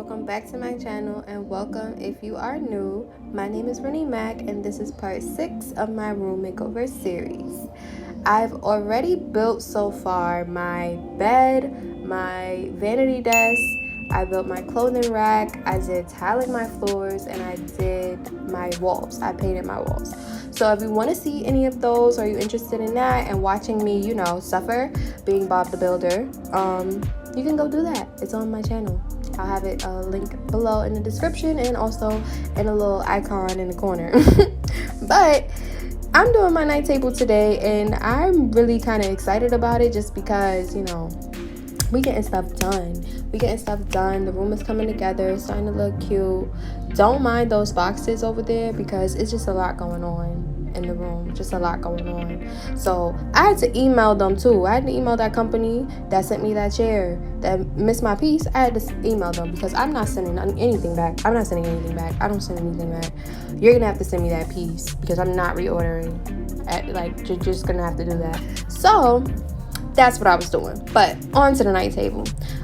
welcome back to my channel, and welcome if you are new. My name is Rynie Mac, and this is part 6 of my room makeover series. I've already built so far my bed, my vanity desk, I built my clothing rack, I did tiling my floors, and I did my walls. I painted my walls. So if you want to see any of those, or you're interested in that and watching me, you know, suffer being Bob the Builder, you can go do that. It's on my channel. I'll have it linked below in the description and also in a little icon in the corner. But I'm doing my night table today, and I'm really kind of excited about it just because, you know, we getting stuff done. The room is coming together. It's starting to look cute. Don't mind those boxes over there because it's just a lot going on in the room. Just a lot going on. So I had to email them too. I had to email that company that sent me that chair that missed my piece. I had to email them because I'm not sending anything back. I don't send anything back. You're gonna have to send me that piece because I'm not reordering. You're just gonna have to do that. So that's what I was doing. But on to the night table.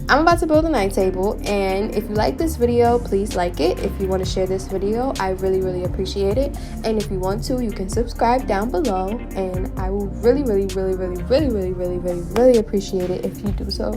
I'm about to build a night table, and if you like this video, please like it. If you want to share this video, I really appreciate it. And if you want to, you can subscribe down below, and I will really appreciate it if you do so.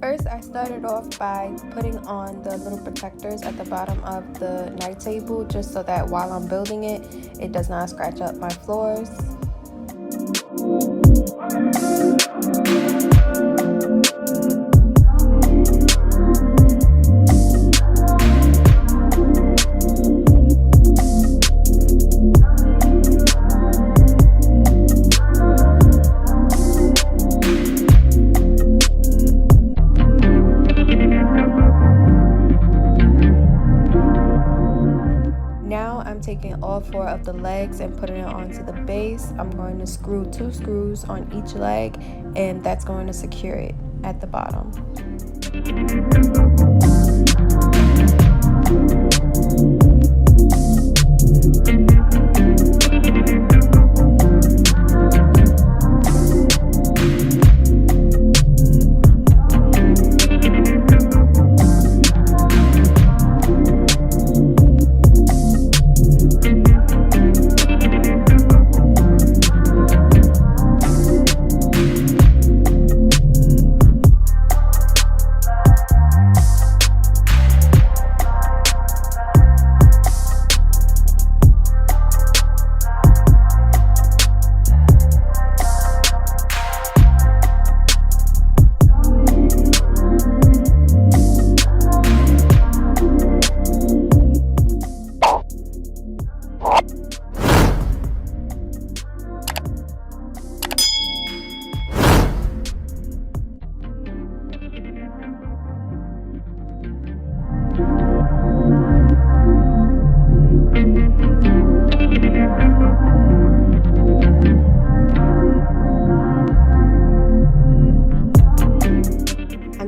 First, I started off by putting on the little protectors at the bottom of the night table just so that while I'm building it, it does not scratch up my floors. Taking all 4 of the legs and putting it onto the base. I'm going to screw 2 screws on each leg, and that's going to secure it at the bottom.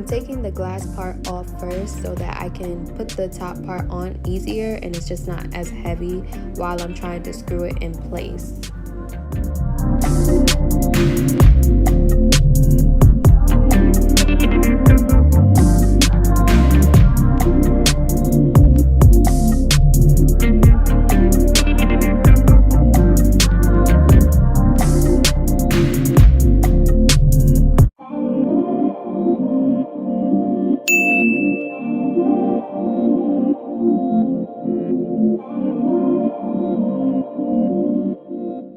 taking the glass part off first first so that I can put the top part on easier and it's just not as heavy while I'm trying to screw it in place.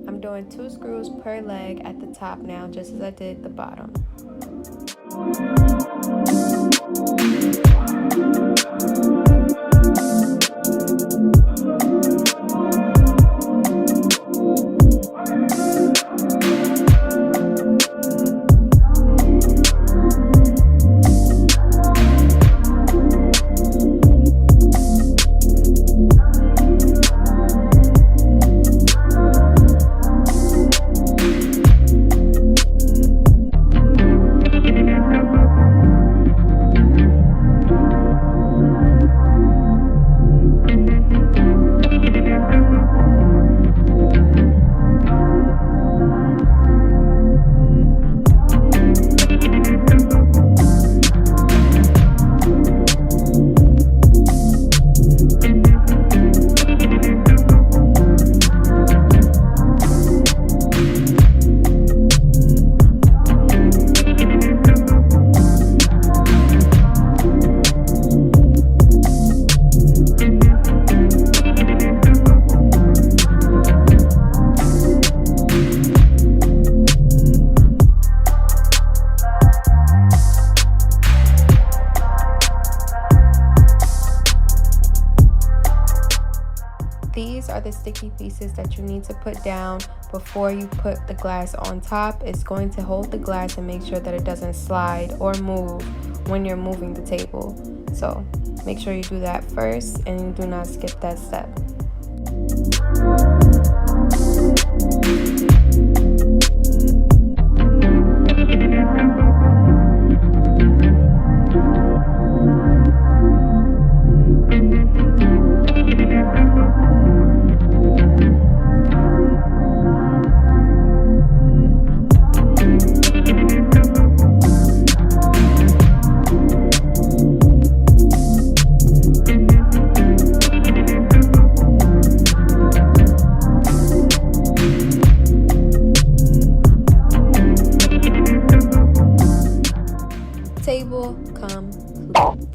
I'm doing 2 screws per leg at the top now, just as I did the bottom. These are the sticky pieces that you need to put down before you put the glass on top. It's going to hold the glass and make sure that it doesn't slide or move when you're moving the table. So make sure you do that first and do not skip that step. Table complete.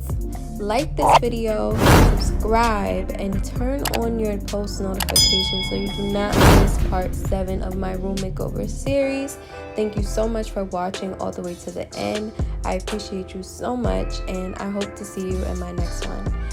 Like this video, subscribe, and turn on your post notifications so you do not miss part 7 of my room makeover series. Thank you so much for watching all the way to the end. I appreciate you so much, and I hope to see you in my next one.